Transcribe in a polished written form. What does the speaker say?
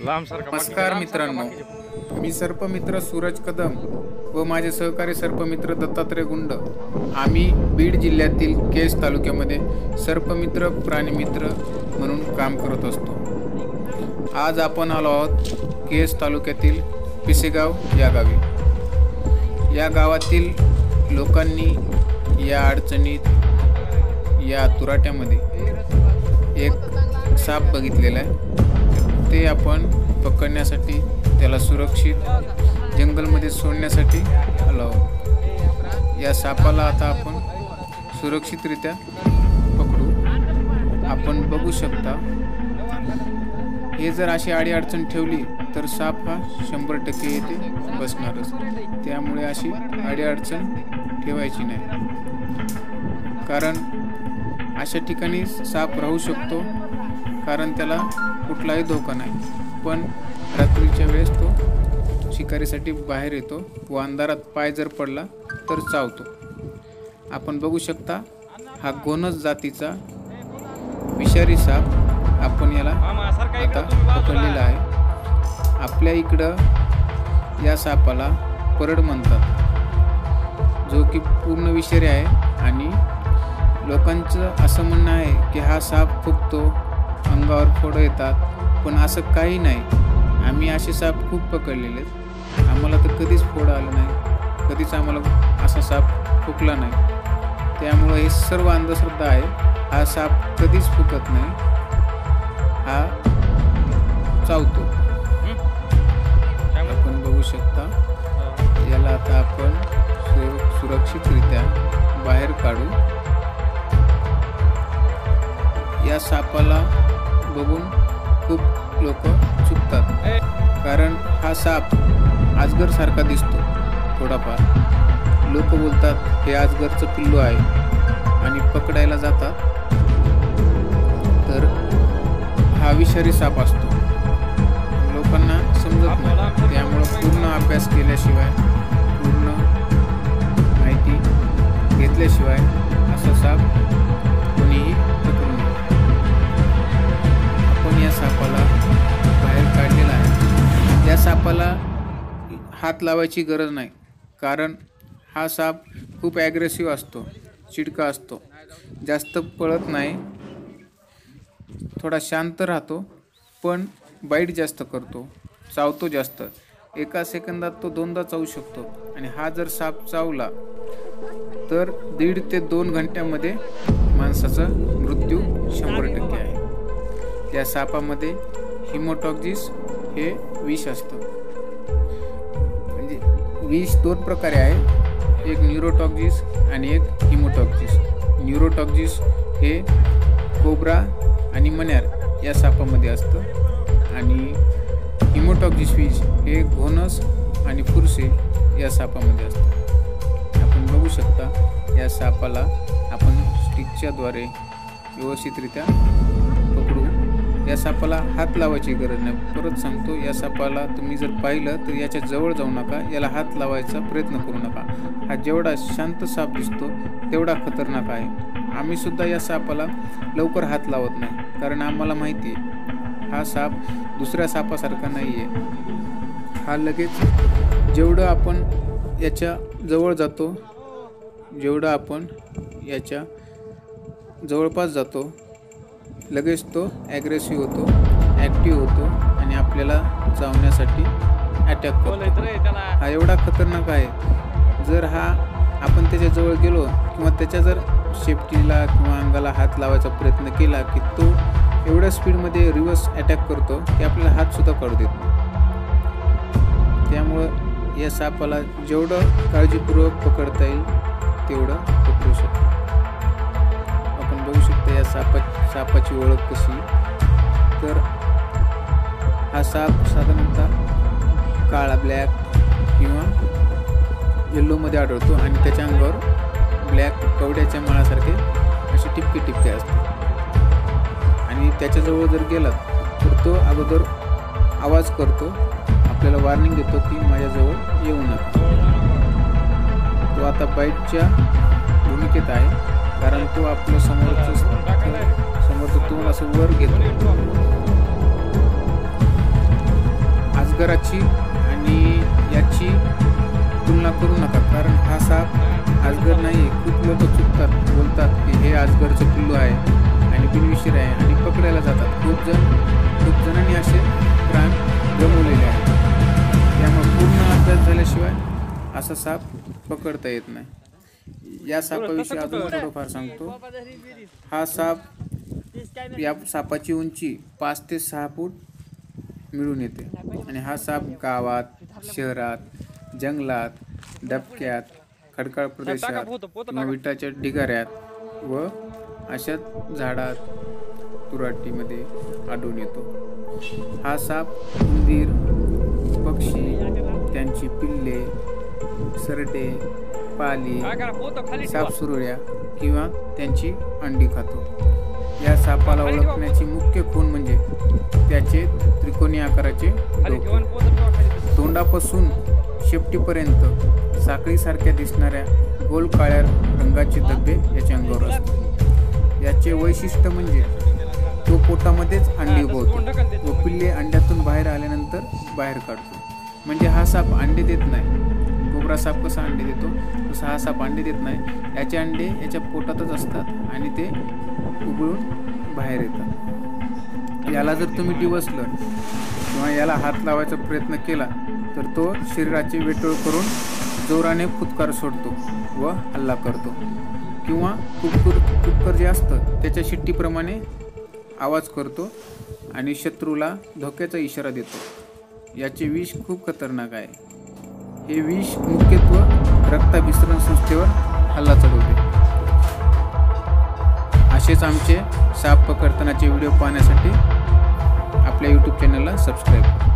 नमस्कार मित्रांनो, मी सर्पमित्र सूरज कदम व माझे सहकारी सर्पमित्र दत्तात्रय गुंड आम्ही बीड जिल्ह्यातील केस तालुक्यामध्ये सर्पमित्र प्राणीमित्र म्हणून काम करत असतो। आज आपण आलो आहोत केस तालुक्यातील पिसेगाव या गावी। या गावातील लोकांनी या अडचणीत या तुराट्यामध्ये एक साप बघितलेला आहे। ते आपण पकडण्यासाठी त्याला सुरक्षित जंगलमध्ये सोडण्यासाठी आलो आहोत। या सापाला आता आपण सुरक्षितरित्या पकडू। आपण बघू शकता, हे जर अशी आडी अडचण ठेवली तर साप हा 100% येथे बसणारच। त्यामुळे अशी आडी अडचण ठेवायची नाही, कारण अशा ठिकाणी साप राहू शकतो, कारण त्याला कुठलाही धोका नाही। पण रात्रीच्या वेळेस तो शिकारीसाठी बाहेर येतो व अंधारात पाय जर पडला तर चावतो। आपण बघू शकता, हा गोनस जातीचा विषारी साप आपण याला आता पकडलेला आहे। आपल्या इकडं या सापाला परड म्हणतात, जो की पूर्ण विषारी आहे। आणि लोकांचं असं म्हणणं आहे की हा साप फुगतो, अंगावर फोड येतात, पण असं काही नाही। आम्ही असे साप खूप पकडलेले आहेत, आम्हाला तर कधीच फोड आलं नाही, कधीच आम्हाला असा साप फुगला नाही। त्यामुळे हे सर्व अंधश्रद्धा आहे। हा साप कधीच फुगत नाही, हा चावतो। आपण बघू शकता, याला आता आपण सुरक्षितरित्या बाहेर काढू। या सापाला बघून खूप लोक चुकतात, कारण हा साप अजगर सारखा दिसतो थोडाफार। लोक बोलतात हे अजगरचं पिल्लू आहे आणि पकडायला जातात तर हा विषारी साप असतो। लोकांना समजत नाही, त्यामुळे पूर्ण अभ्यास केल्याशिवाय, पूर्ण माहिती घेतल्याशिवाय असा साप कोणीही पकडू नये। आपण या सापाला बाहेर काढलेला आहे। या सापाला हात लावायची गरज नाही, कारण हा साप खूप ॲग्रेसिव्ह असतो, चिडका असतो, जास्त पळत नाही, थोडा शांत राहतो, पण बाईट जास्त करतो, चावतो जास्त। एका सेकंदात तो 2दा चावू शकतो। आणि हा जर साप चावला तर 1.5 ते 2 घंट्यामध्ये माणसाचा मृत्यू 100% आहे। या सापामध्ये हिमोटॉक्सिस हे विष असतं। म्हणजे विष 2 प्रकारे आहे, एक न्यूरोटॉक्सिस आणि एक हिमोटॉक्सिस। न्यूरोटॉक्सिस हे कोब्रा आणि मण्यार या सापामध्ये असतं, आणि हिमोटॉक्सिस विष हे घोणस आणि फुरसे या सापामध्ये असतं। आपण बघू शकता, या सापाला आपण स्टिकच्या द्वारे व्यवस्थितरित्या पकडू। या सापाला हात लावायची गरज नाही। परत सांगतो, या सापाला तुम्ही जर पाहिलं तर याच्या जवळ जाऊ नका, याला हात लावायचा प्रयत्न करू नका। हा जेवढा शांत साप दिसतो तेवढा खतरनाक आहे। आम्ही सुद्धा या सापाला लवकर हात लावत नाही, कारण आम्हाला माहिती आहे हा साप दुसऱ्या सापासारखा नाही आहे। हा लगेच जेवढं आपण याच्या जवळ जातो, जेवढं आपण याच्या जवळपास जातो, लगेच तो ॲग्रेसिव्ह होतो, ॲक्टिव्ह होतो आणि आपल्याला चावण्यासाठी अटॅक करतो। हा एवढा खतरनाक आहे, जर आपण त्याच्याजवळ गेलो किंवा त्याच्या जर शेपटीला किंवा अंगाला हात लावायचा प्रयत्न केला की तो एवढ्या स्पीडमध्ये रिव्हर्स अटॅक करतो की आपल्याला हातसुद्धा काढू देत नाही। त्यामुळं या सापाला जेवढं काळजीपूर्वक पकडता येईल तेवढं पकडू शकतो। आपण बघू शकता या सापाची ओळख कशी, तर हा साप साधारणतः काळा, ब्लॅक किंवा येल्लोमध्ये आढळतो आणि त्याच्या अंगावर ब्लॅक कवड्याच्या माळासारखे असे टिपके टिपके असतात। आणि त्याच्याजवळ जर गेलात तर तो अगोदर आवाज करतो, आपल्याला वॉर्निंग देतो की माझ्याजवळ येऊ नका। तो आता बाईटच्या भूमिकेत आहे, कारण तो आपलं समोरचं तोंड असं वर घेतो। अजगराची आणि याची तुलना करू नका, कारण हा साप अजगर नाही. खूप लोक चुकतात, बोलतात की हे अजगरचं पिल्लू आहे आणि बिनविषारी आहे आणि पकडायला जातात. खूप जणांनी असे प्राण गमावलेले आहेत. त्यामुळे पूर्ण अभ्यास झाल्याशिवाय असा साप पकडता येत नाही. या सापाविषयी अजून थोडंफार सांगतो. हा साप, या सापाची उंची 5 ते 6 फूट मिळून येते आणि हा साप गावात, शहरात, जंगलात, डबक्यात, खडकाळ प्रदेशात किंवा विटाच्या ढिगाऱ्यात व अशा झाडात, तुराटीमध्ये आढळून येतो. हा साप उंदीर, पक्षी, त्यांची पिल्ले, सरडे, पाली, सापसुरुळ्या किंवा त्यांची अंडी खातो. या सापाला ओळखण्याची मुख्य खूण म्हणजे त्याचे त्रिकोणी आकाराचे डोके. तोंडापासून शेपटीपर्यंत साखळीसारख्या दिसणाऱ्या गोल काळ्या रंगाचे धब्बे याच्या अंगावर असतात. याचे वैशिष्ट्य म्हणजे तो पोटामध्येच अंडी उगवतो व पिल्ले अंड्यातून बाहेर आल्यानंतर बाहेर काढतो. म्हणजे हा साप अंडे देत नाही. कोबरा साप कसा अंडे देतो तसा हा साप अंडे देत नाही. याचे अंडे याच्या पोटातच असतात आणि ते उघडून बाहेर येतात. याला जर तुम्ही डिवसलं किंवा याला हात लावायचा प्रयत्न केला तर तो शरीराचे वेटोळ करून जोराने फुटकार सोडतो व हल्ला करतो किंवा कुक्कर जे असतं त्याच्या शिट्टीप्रमाणे आवाज करतो आणि शत्रूला धोक्याचा इशारा देतो. याचे विष खूप खतरनाक आहे. हे विष मुख्यत्वे रक्ताभिसरण संस्थेवर हल्ला चढवते. असेच आमचे साप पकडतानाचे व्हिडिओ पाहण्यासाठी आपल्या YouTube चॅनलला सबस्क्राईब करा.